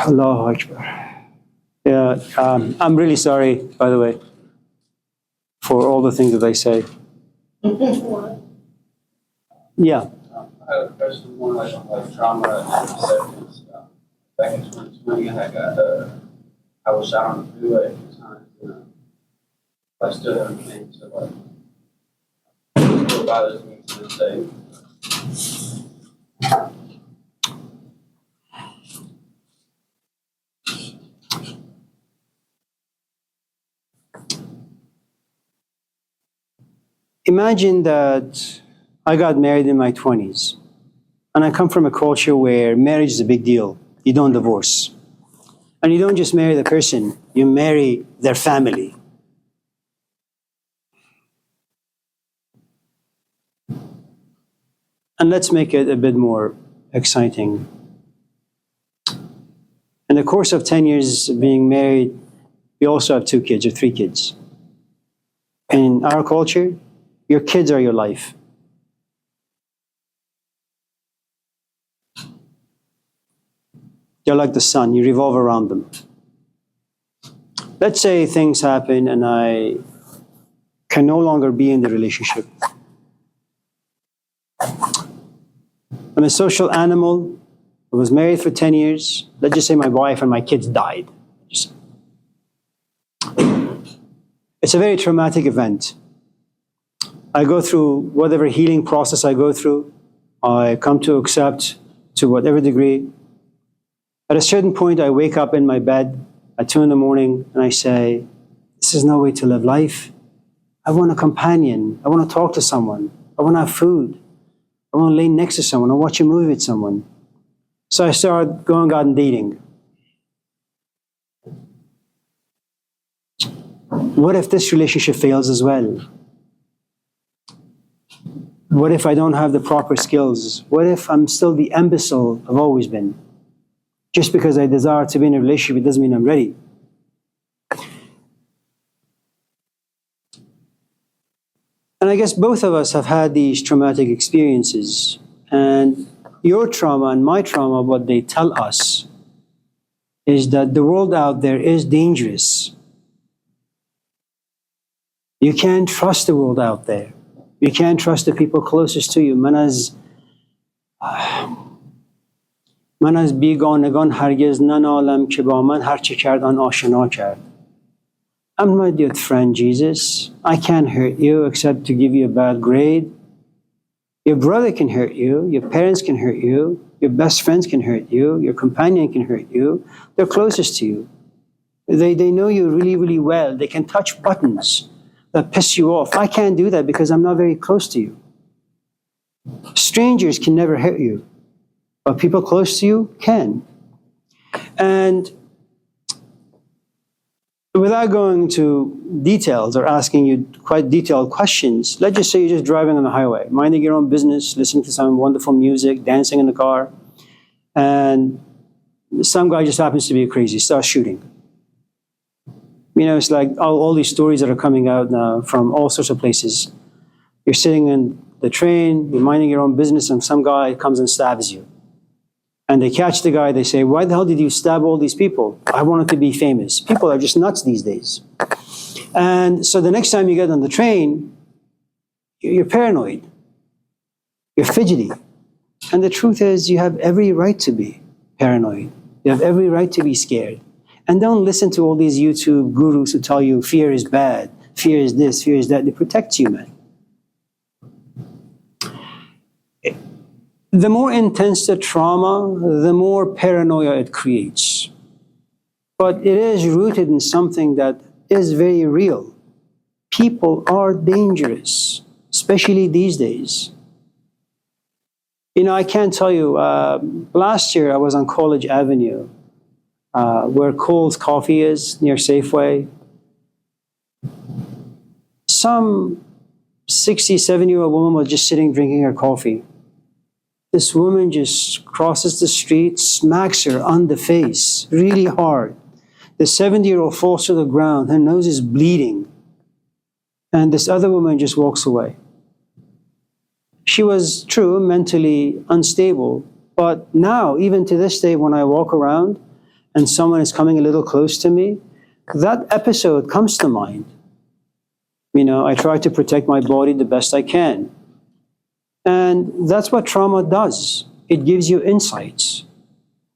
Allahu Akbar. Yeah, I'm really sorry, by the way, for all the things that I say. Yeah. I had a question more like on like trauma and acceptance. Back in 2020, I was shot on the freeway a few times. I still haven't changed. So like, it still bothers me to this day. Imagine that I got married in my 20s, and I come from a culture where marriage is a big deal. You don't divorce. And you don't just marry the person, you marry their family. And let's make it a bit more exciting. In the course of 10 years of being married, we also have 2 kids or 3 kids. In our culture, your kids are your life. They're like the sun, you revolve around them. Let's say things happen and I can no longer be in the relationship. I'm a social animal. I was married for 10 years. Let's just say my wife and my kids died. It's a very traumatic event. I go through whatever healing process I go through. I come to accept to whatever degree. At a certain point, I wake up in my bed at 2 in the morning and I say, this is no way to live life. I want a companion. I want to talk to someone. I want to have food. I want to lay next to someone. I watch a movie with someone. So I started going out and dating. What if this relationship fails as well? What if I don't have the proper skills? What if I'm still the imbecile I've always been? Just because I desire to be in a relationship, it doesn't mean I'm ready. And I guess both of us have had these traumatic experiences. And your trauma and my trauma, what they tell us is that the world out there is dangerous. You can't trust the world out there. You can't trust the people closest to you. من از بیگانگان هرگز ننالم که با من هر چه کرد آن آشنا کرد. I'm not your friend, Jesus. I can't hurt you except to give you a bad grade. Your brother can hurt you. Your parents can hurt you. Your best friends can hurt you. Your companion can hurt you. They're closest to you. They know you really, really well. They can touch buttons that piss you off. I can't do that because I'm not very close to you. Strangers can never hurt you, but people close to you can. And without going into details or asking you quite detailed questions, let's just say you're just driving on the highway, minding your own business, listening to some wonderful music, dancing in the car, and some guy just happens to be crazy, starts shooting. You know, it's like all these stories that are coming out now from all sorts of places. You're sitting in the train, you're minding your own business, and some guy comes and stabs you. And they catch the guy, they say, why the hell did you stab all these people? I wanted to be famous. People are just nuts these days. And so the next time you get on the train, you're paranoid. You're fidgety. And the truth is, you have every right to be paranoid. You have every right to be scared. And don't listen to all these YouTube gurus who tell you fear is bad, fear is this, fear is that. They protect you, man. The more intense the trauma, the more paranoia it creates. But it is rooted in something that is very real. People are dangerous, especially these days. You know, I can't tell you, last year I was on College Avenue, where Cole's Coffee is, near Safeway. Some 60, 70-year-old woman was just sitting drinking her coffee. This woman just crosses the street, smacks her on the face really hard. The 70-year-old falls to the ground. Her nose is bleeding. And this other woman just walks away. She was, true, mentally unstable. But now, even to this day, when I walk around and someone is coming a little close to me, that episode comes to mind. I try to protect my body the best I can. And that's what trauma does. It gives you insights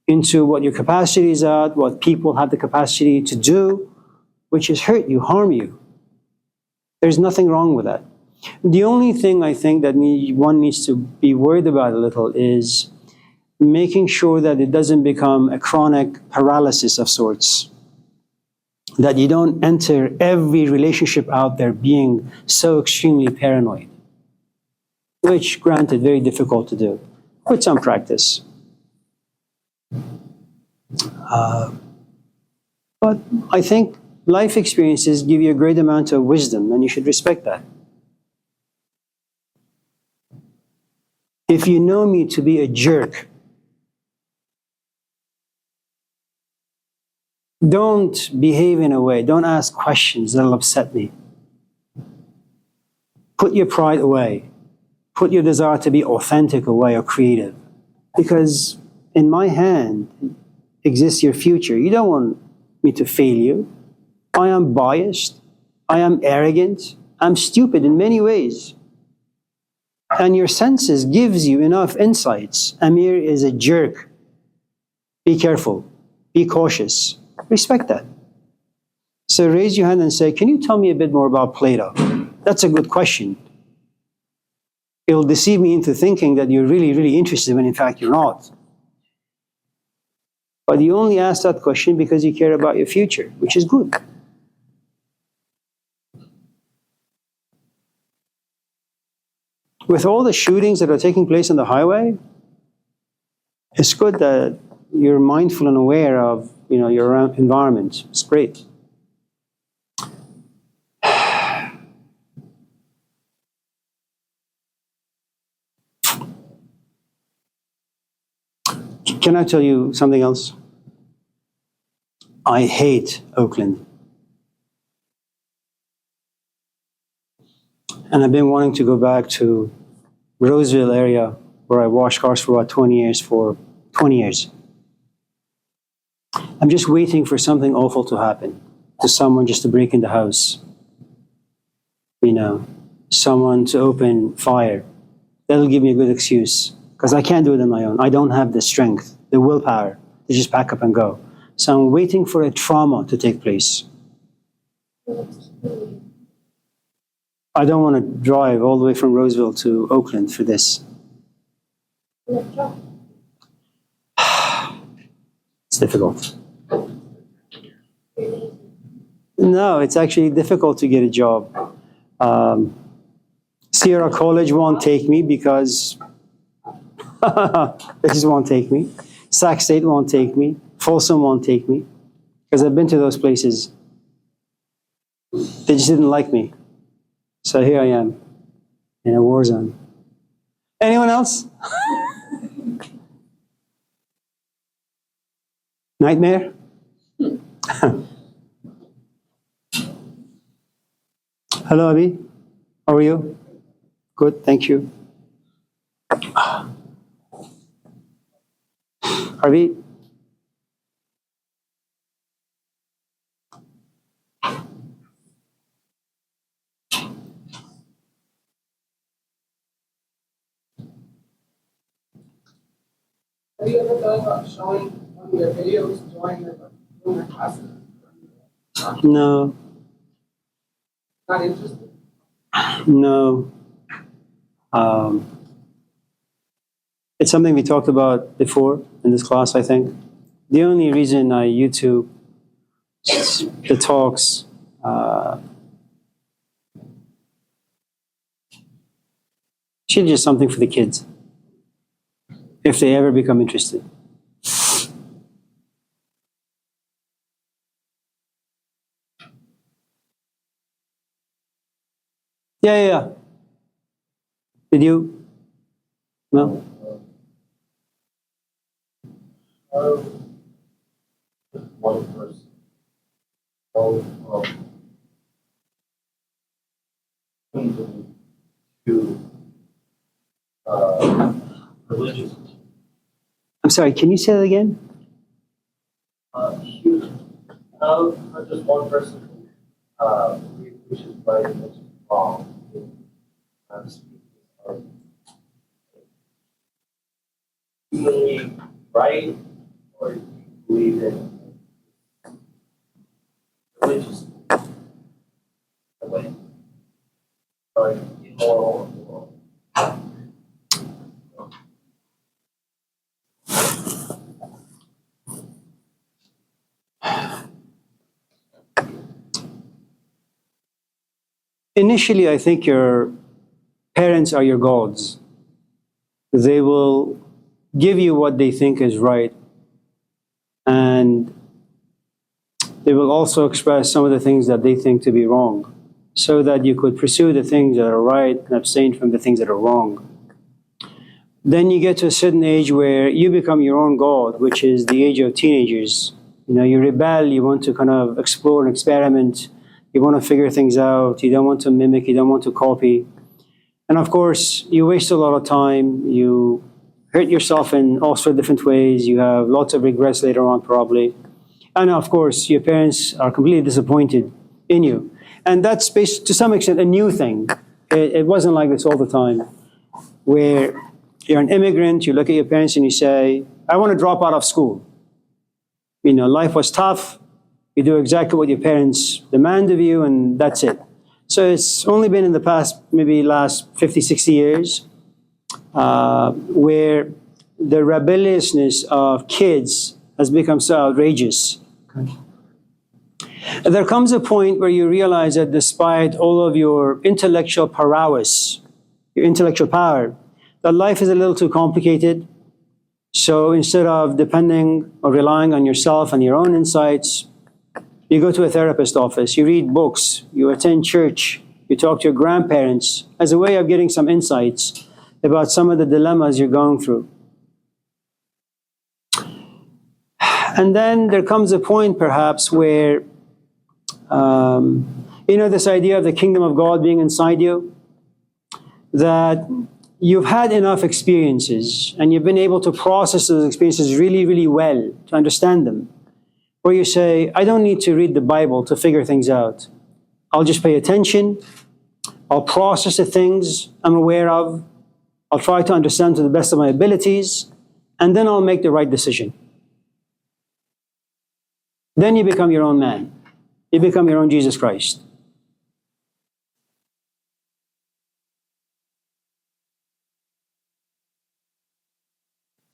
into what your capacity is at, what people have the capacity to do, which is hurt you, harm you. There's nothing wrong with that. The only thing I think that one needs to be worried about a little is making sure that it doesn't become a chronic paralysis of sorts. That you don't enter every relationship out there being so extremely paranoid. Which, granted, very difficult to do, with some practice. But I think life experiences give you a great amount of wisdom, and you should respect that. If you know me to be a jerk, don't behave in a way, don't ask questions that'll upset me. Put your pride away. Put your desire to be authentic away or creative. Because in my hand exists your future. You don't want me to fail you. I am biased. I am arrogant. I'm stupid in many ways. And your senses gives you enough insights. Amir is a jerk. Be careful. Be cautious. Respect that. So raise your hand and say, can you tell me a bit more about Plato? That's a good question. It'll deceive me into thinking that you're really, really interested when in fact you're not. But you only ask that question because you care about your future, which is good. With all the shootings that are taking place on the highway, it's good that you're mindful and aware of your environment. It's great. Can I tell you something else? I hate Oakland. And I've been wanting to go back to Roseville area where I washed cars for about 20 years. I'm just waiting for something awful to happen, to someone just to break in the house. Someone to open fire. That'll give me a good excuse, because I can't do it on my own. I don't have the strength, the willpower to just pack up and go. So I'm waiting for a trauma to take place. I don't want to drive all the way from Roseville to Oakland for this. It's difficult. No, it's actually difficult to get a job. Sierra College won't take me because they just won't take me. Sac State won't take me. Folsom won't take me because I've been to those places. They just didn't like me. So here I am in a war zone. Anyone else? Nightmare? Hello, Abi. How are you? Good, thank you. Abi? Have you ever thought about showing one of your videos during your classes? No, Not interested? no. It's something we talked about before in this class, I think. The only reason I YouTube the talks should just something for the kids, if they ever become interested. Yeah. Did you? No? One person. Oh, to religious. I'm sorry, can you say that again? huge. Not just one person which is right and which is wrong in speaking of humanly right, or do you believe in religious way, or immoral or moral? Initially, I think your parents are your gods. They will give you what they think is right, and they will also express some of the things that they think to be wrong, so that you could pursue the things that are right and abstain from the things that are wrong. Then you get to a certain age where you become your own god, which is the age of teenagers. You know, you rebel, you want to kind of explore and experiment, you want to figure things out, you don't want to mimic, you don't want to copy. And of course, you waste a lot of time, you hurt yourself in all sorts of different ways, you have lots of regrets later on probably. And of course, your parents are completely disappointed in you. And that's to some extent a new thing. It wasn't like this all the time, where you're an immigrant, you look at your parents and you say, I want to drop out of school. You know, life was tough, you do exactly what your parents demand of you, and that's it. So it's only been in the past, maybe last 50, 60 years, where the rebelliousness of kids has become so outrageous. And there comes a point where you realize that despite all of your intellectual prowess, your intellectual power, that life is a little too complicated. So instead of depending or relying on yourself and your own insights, you go to a therapist office, you read books, you attend church, you talk to your grandparents as a way of getting some insights about some of the dilemmas you're going through. And then there comes a point perhaps where, this idea of the kingdom of God being inside you, that you've had enough experiences and you've been able to process those experiences really, really well to understand them. Where you say, I don't need to read the Bible to figure things out. I'll just pay attention. I'll process the things I'm aware of. I'll try to understand to the best of my abilities, and then I'll make the right decision. Then you become your own man. You become your own Jesus Christ.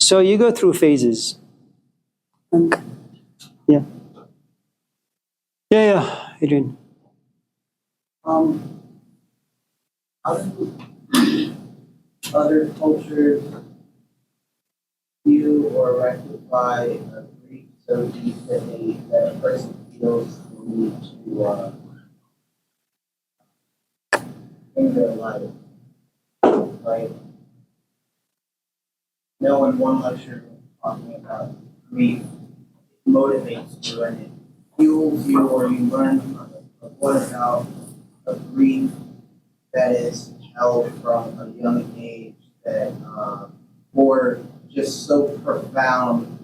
So you go through phases. Yeah. Yeah, Adrian. How do other cultures view or rectify a grief so deep that a person feels the need to in their life? Like, no one one lecture was talking about grief motivates you and it fuels you, or you learn from it. But what about a grief that is held from a young age that, or just so profound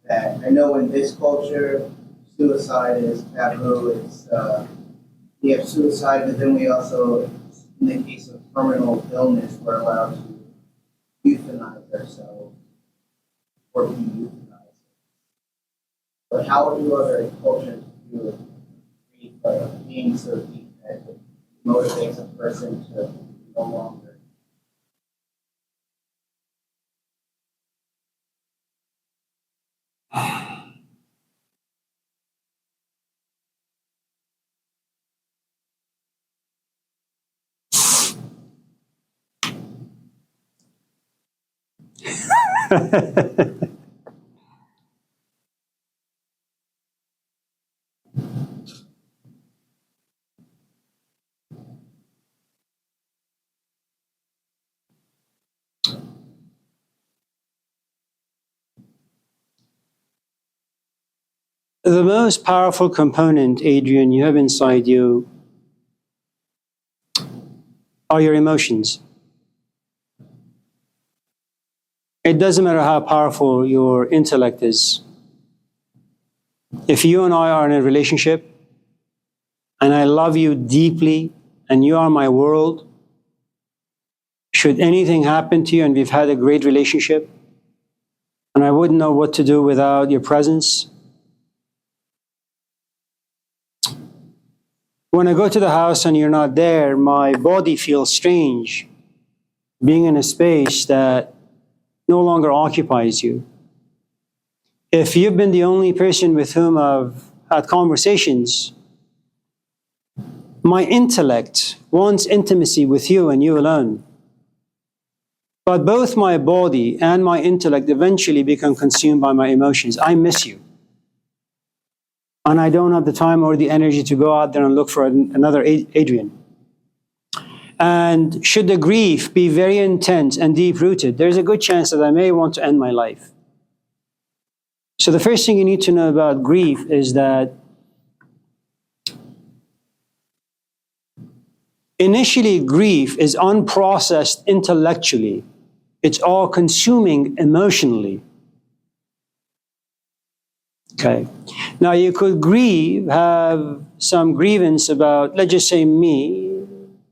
that I know in this culture, suicide is taboo. It's we have suicide, but then we also, in the case of terminal illness, we're allowed to euthanize ourselves or be euthanized. But how do other cultures view grief being so deep that it motivates a person to no longer? The most powerful component, Adrian, you have inside you are your emotions. It doesn't matter how powerful your intellect is. If you and I are in a relationship, and I love you deeply, and you are my world, should anything happen to you and we've had a great relationship, and I wouldn't know what to do without your presence, when I go to the house and you're not there, my body feels strange, being in a space that no longer occupies you. If you've been the only person with whom I've had conversations, my intellect wants intimacy with you and you alone. But both my body and my intellect eventually become consumed by my emotions. I miss you. And I don't have the time or the energy to go out there and look for another Adrian. And should the grief be very intense and deep-rooted, there's a good chance that I may want to end my life. So the first thing you need to know about grief is that initially grief is unprocessed intellectually. It's all consuming emotionally. Okay. Now you could grieve, have some grievance about, let's just say me,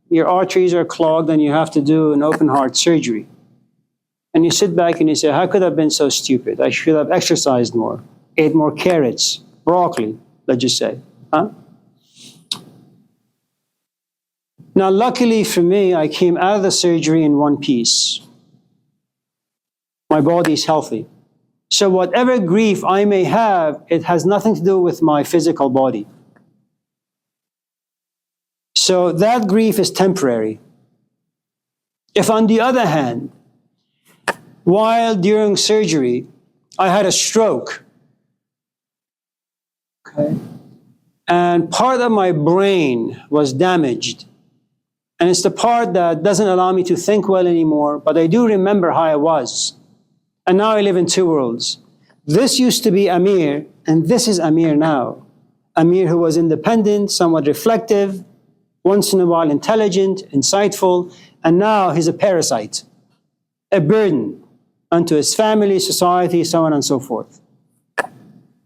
your arteries are clogged and you have to do an open heart surgery. And you sit back and you say, how could I have been so stupid? I should have exercised more, ate more carrots, broccoli, let's just say. Huh? Now, luckily for me, I came out of the surgery in one piece. My body is healthy. So whatever grief I may have, it has nothing to do with my physical body. So that grief is temporary. If on the other hand, while during surgery, I had a stroke, okay, and part of my brain was damaged, and it's the part that doesn't allow me to think well anymore, but I do remember how I was. And now I live in two worlds. This used to be Amir, and this is Amir now. Amir who was independent, somewhat reflective, once in a while intelligent, insightful, and now he's a parasite, a burden unto his family, society, so on and so forth.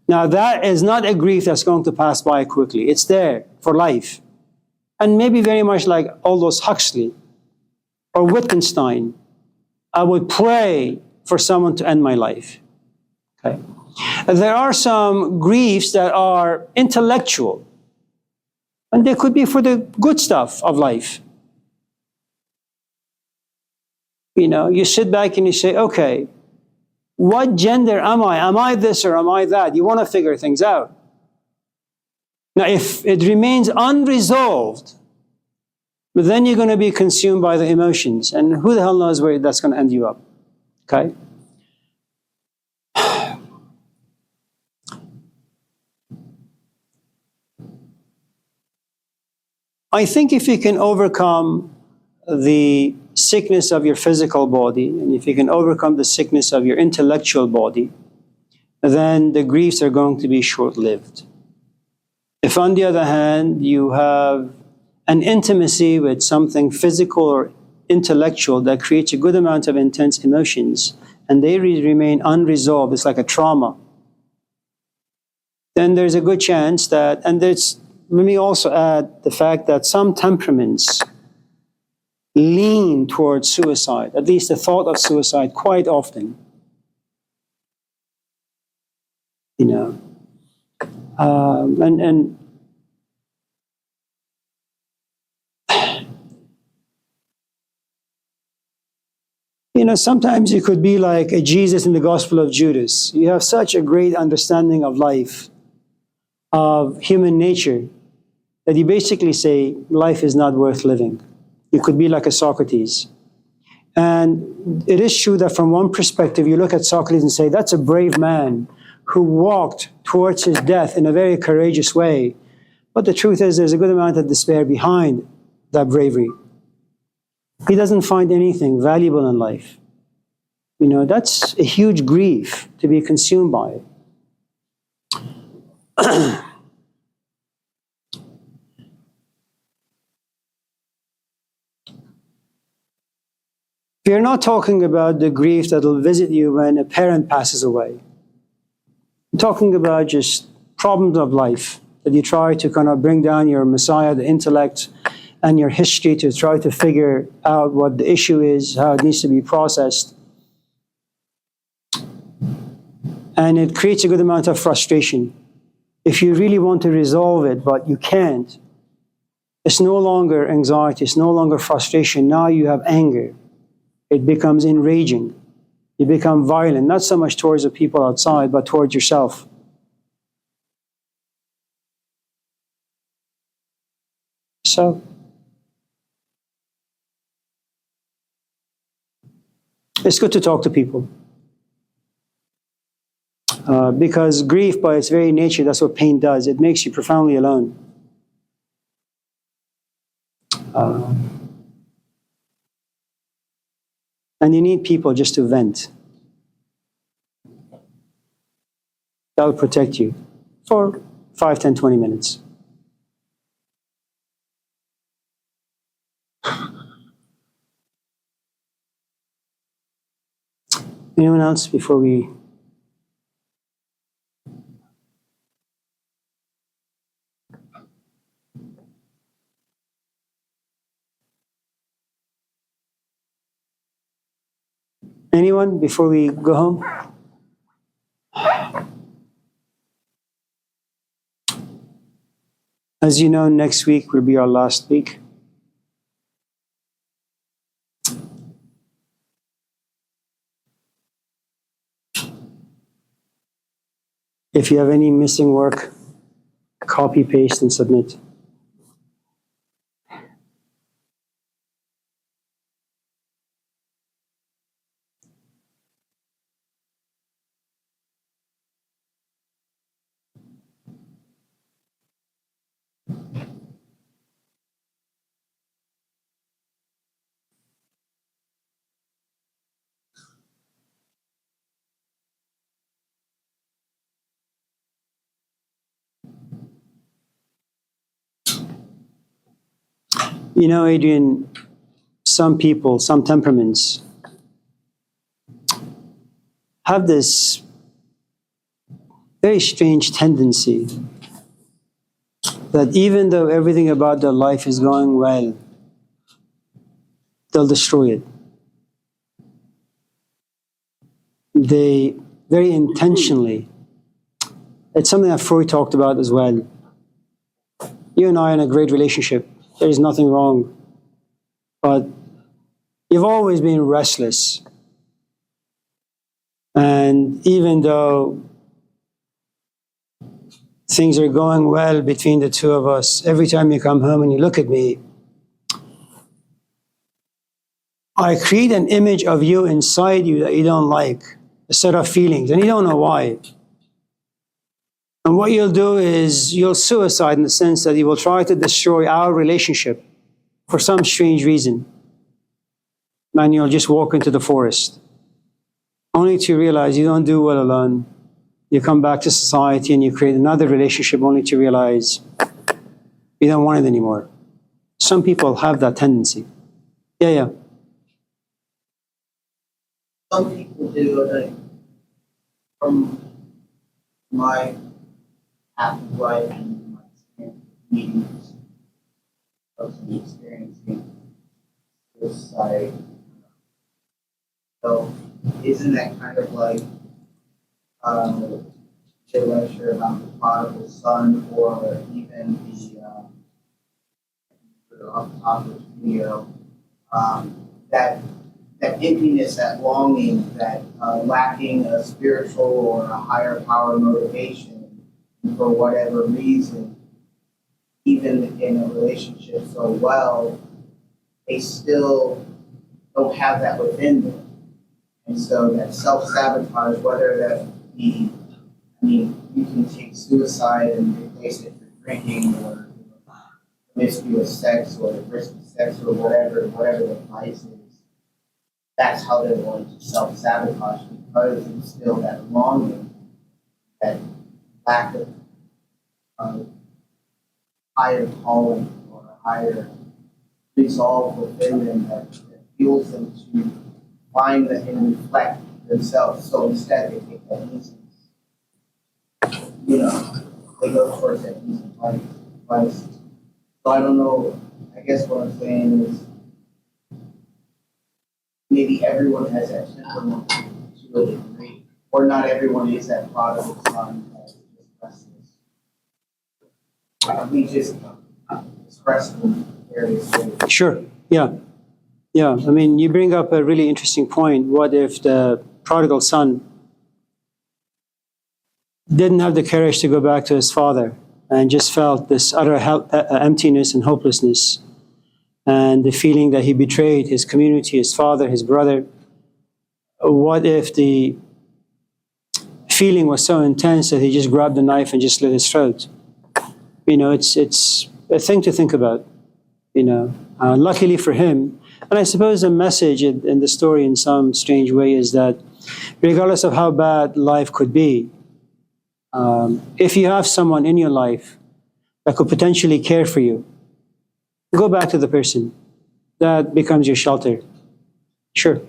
Now that is not a grief that's going to pass by quickly. It's there for life. And maybe very much like Aldous Huxley or Wittgenstein, I would pray for someone to end my life. Okay? There are some griefs that are intellectual, and they could be for the good stuff of life. You know, you sit back and you say, okay, what gender am I? Am I this or am I that? You want to figure things out. Now, if it remains unresolved, then you're going to be consumed by the emotions, and who the hell knows where that's going to end you up. Okay? I think if you can overcome the sickness of your physical body, and if you can overcome the sickness of your intellectual body, then the griefs are going to be short-lived. If on the other hand, you have an intimacy with something physical or intellectual that creates a good amount of intense emotions, and they remain unresolved, it's like a trauma, then there's a good chance that, and let me also add the fact that some temperaments lean towards suicide, at least the thought of suicide quite often. You know, and you know, sometimes you could be like a Jesus in the Gospel of Judas. You have such a great understanding of life, of human nature, that you basically say life is not worth living. You could be like a Socrates. And it is true that from one perspective, you look at Socrates and say, that's a brave man who walked towards his death in a very courageous way. But the truth is, there's a good amount of despair behind that bravery. He doesn't find anything valuable in life. You know, that's a huge grief to be consumed by. We're not talking about the grief that will visit you when a parent passes away. I'm talking about just problems of life, that you try to kind of bring down your Messiah, the intellect, and your history to try to figure out what the issue is, how it needs to be processed. And it creates a good amount of frustration. If you really want to resolve it, but you can't, it's no longer anxiety, it's no longer frustration. Now you have anger. It becomes enraging. You become violent, not so much towards the people outside, but towards yourself. So, it's good to talk to people. Because grief, by its very nature, that's what pain does. It makes you profoundly alone. And you need people just to vent. That'll protect you for 5, 10, 20 minutes. Anyone else before we... Anyone before we go home? As you know, next week will be our last week. If you have any missing work, copy, paste, and submit. You know, Adrian, some people, some temperaments, have this very strange tendency that even though everything about their life is going well, they'll destroy it. They very intentionally, it's something that Freud talked about as well. You and I are in a great relationship. There's nothing wrong. But you've always been restless. And even though things are going well between the two of us, every time you come home and you look at me, I create an image of you inside you that you don't like, a set of feelings, and you don't know why. And what you'll do is you'll suicide in the sense that you will try to destroy our relationship for some strange reason. And you'll just walk into the forest, only to realize you don't do well alone. You come back to society and you create another relationship only to realize you don't want it anymore. Some people have that tendency. Yeah. Some people do, from my path of life and my experience with meetings, personally experiencing suicide. So, isn't that kind of like the lecture about the prodigal son, or even the off the top of the video, that emptiness, that longing, that lacking a spiritual or a higher power motivation for whatever reason, even in a relationship so well, they still don't have that within them. And so that self-sabotage, whether that be, you can take suicide and replace it with drinking or promiscuous sex or risky sex or whatever the vice is. That's how they're going to self-sabotage, because it's still that longing, that lack of higher calling or a higher resolve within them that fuels them to find that and reflect themselves. So instead, they take that easy. they go towards that easy advice. So I don't know. I guess what I'm saying is maybe everyone has that temperament to a degree, or not everyone is that prodigal son that expresses. We just express them in various ways. Sure. Yeah. Yeah. I mean, you bring up a really interesting point. What if the prodigal son didn't have the courage to go back to his father and just felt this utter emptiness and hopelessness and the feeling that he betrayed his community, his father, his brother? What if the feeling was so intense that he just grabbed the knife and just slit his throat? It's a thing to think about. Luckily for him, and I suppose the message in the story, in some strange way, is that regardless of how bad life could be, if you have someone in your life that could potentially care for you, go back to the person. That becomes your shelter. Sure.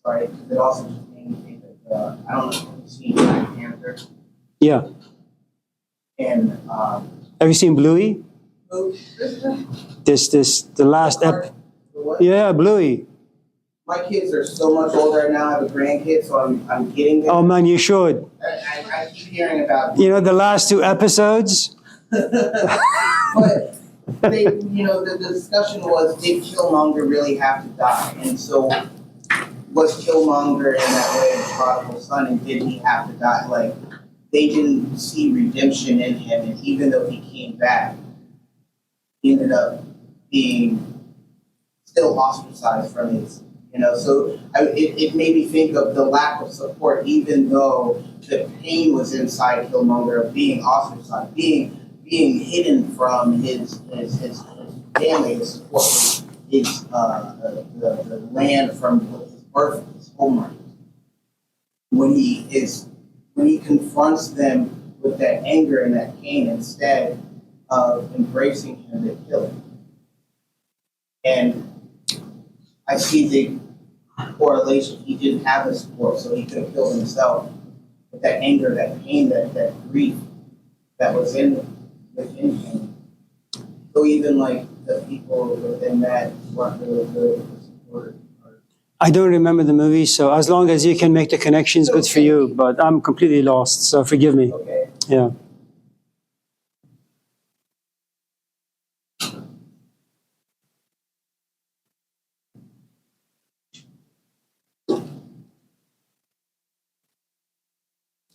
Sorry, because it also just made me think of, I don't know if you've seen Black Panther, Yeah. and Have you seen Bluey? The last what? Yeah, Bluey. My kids are so much older now. I have a grandkid, so I'm getting there. Oh man, you should. I keep hearing about The last two episodes. but they, the discussion was, did Killmonger really have to die? And so, was Killmonger in that way the prodigal son, and did he have to die? Like, they didn't see redemption in him, and even though he came back, he ended up being still ostracized from his, So it made me think of the lack of support, even though the pain was inside Killmonger of being ostracized, being hidden from his family, his support, his the land from his birth, his homeland. When he confronts them with that anger and that pain, instead of embracing him, they kill him. And I see the correlation. He didn't have the support, so he could have killed himself. But that anger, that pain, that grief that was within him. So even like the people within that weren't really good for support. I don't remember the movie, so as long as you can make the connections, good for you. But I'm completely lost, so forgive me. Okay. Yeah.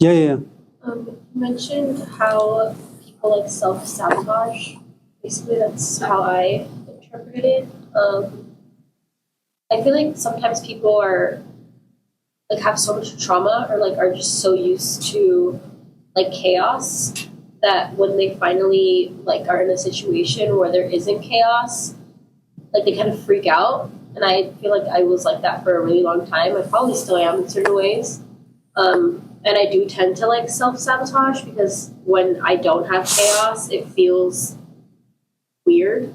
Yeah. You mentioned how people like self-sabotage. Basically, that's how I interpreted it. I feel like sometimes people are like have so much trauma or like are just so used to like chaos that when they finally like are in a situation where there isn't chaos, like they kind of freak out. And I feel like I was like that for a really long time. I probably still am in certain ways. And I do tend to like self-sabotage because when I don't have chaos, it feels weird.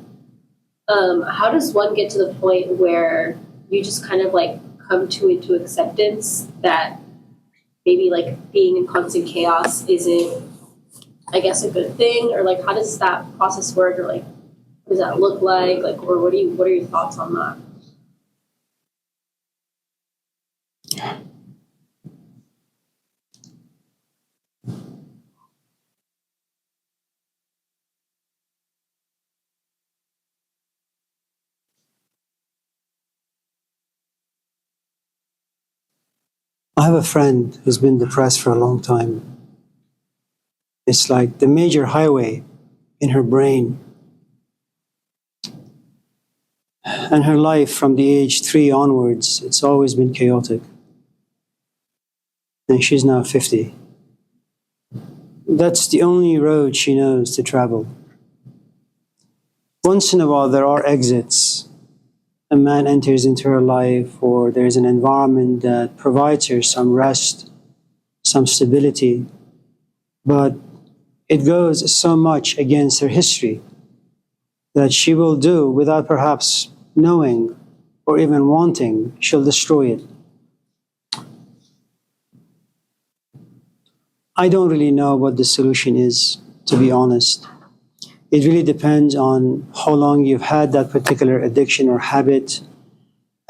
How does one get to the point where you just kind of like come into acceptance that maybe like being in constant chaos isn't, I guess, a good thing? Or like, how does that process work? Or like, what does that look like? Like, or what are your thoughts on that? I have a friend who's been depressed for a long time. It's like the major highway in her brain. And her life from the age 3 onwards, it's always been chaotic. And she's now 50. That's the only road she knows to travel. Once in a while, there are exits. A man enters into her life, or there's an environment that provides her some rest, some stability. But it goes so much against her history that she will do without perhaps knowing or even wanting, she'll destroy it. I don't really know what the solution is to be honest. It really depends on how long you've had that particular addiction or habit.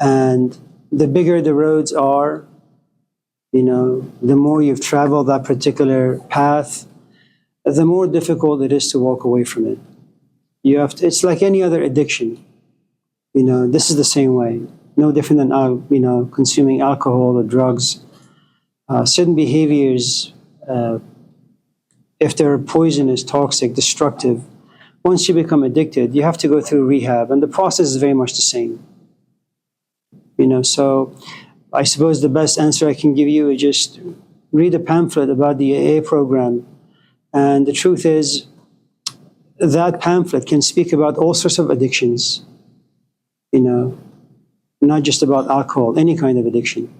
And the bigger the roads are, the more you've traveled that particular path, the more difficult it is to walk away from it. It's like any other addiction. This is the same way. No different than, consuming alcohol or drugs. Certain behaviors, if they're poisonous, toxic, destructive, once you become addicted, you have to go through rehab, and the process is very much the same. So I suppose the best answer I can give you is just read a pamphlet about the AA program. And the truth is, that pamphlet can speak about all sorts of addictions, not just about alcohol, any kind of addiction.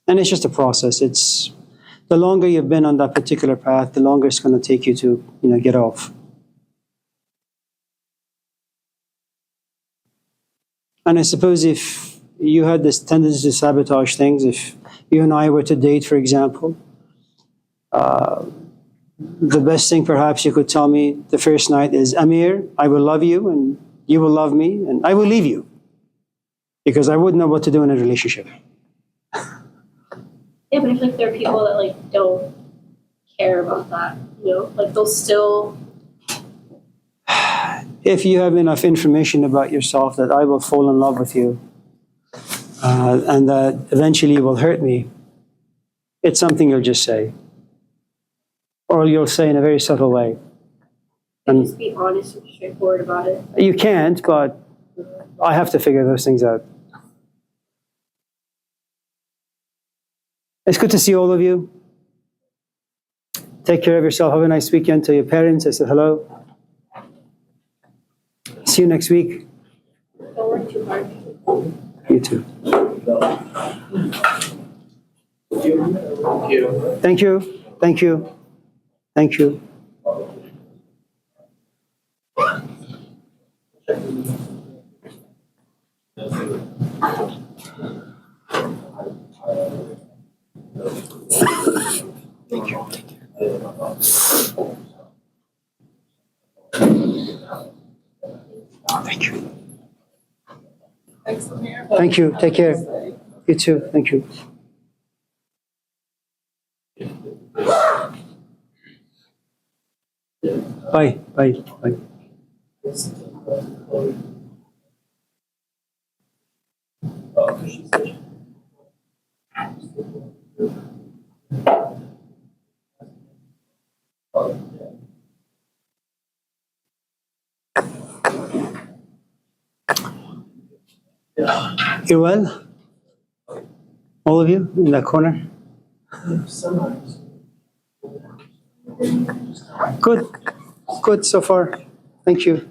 And it's just a process. It's the longer you've been on that particular path, the longer it's going to take you to, get off. And I suppose if you had this tendency to sabotage things, if you and I were to date, for example, the best thing perhaps you could tell me the first night is, Amir, I will love you and you will love me and I will leave you because I wouldn't know what to do in a relationship. Yeah, but I feel like there are people that don't care about that, they'll still. If you have enough information about yourself that I will fall in love with you and that eventually you will hurt me, it's something you'll just say. Or you'll say in a very subtle way. And just be honest and straightforward about it. You can't, but I have to figure those things out. It's good to see all of you. Take care of yourself. Have a nice weekend. To your parents, I said hello. See you next week. Don't work too hard. You too. Thank you. Thank you. Thank you. Thank you. Thanks, Amir. Thank you. Take care. You too. Thank you. Bye. Bye. Bye. You're well? All of you in that corner? Good. Good so far. Thank you.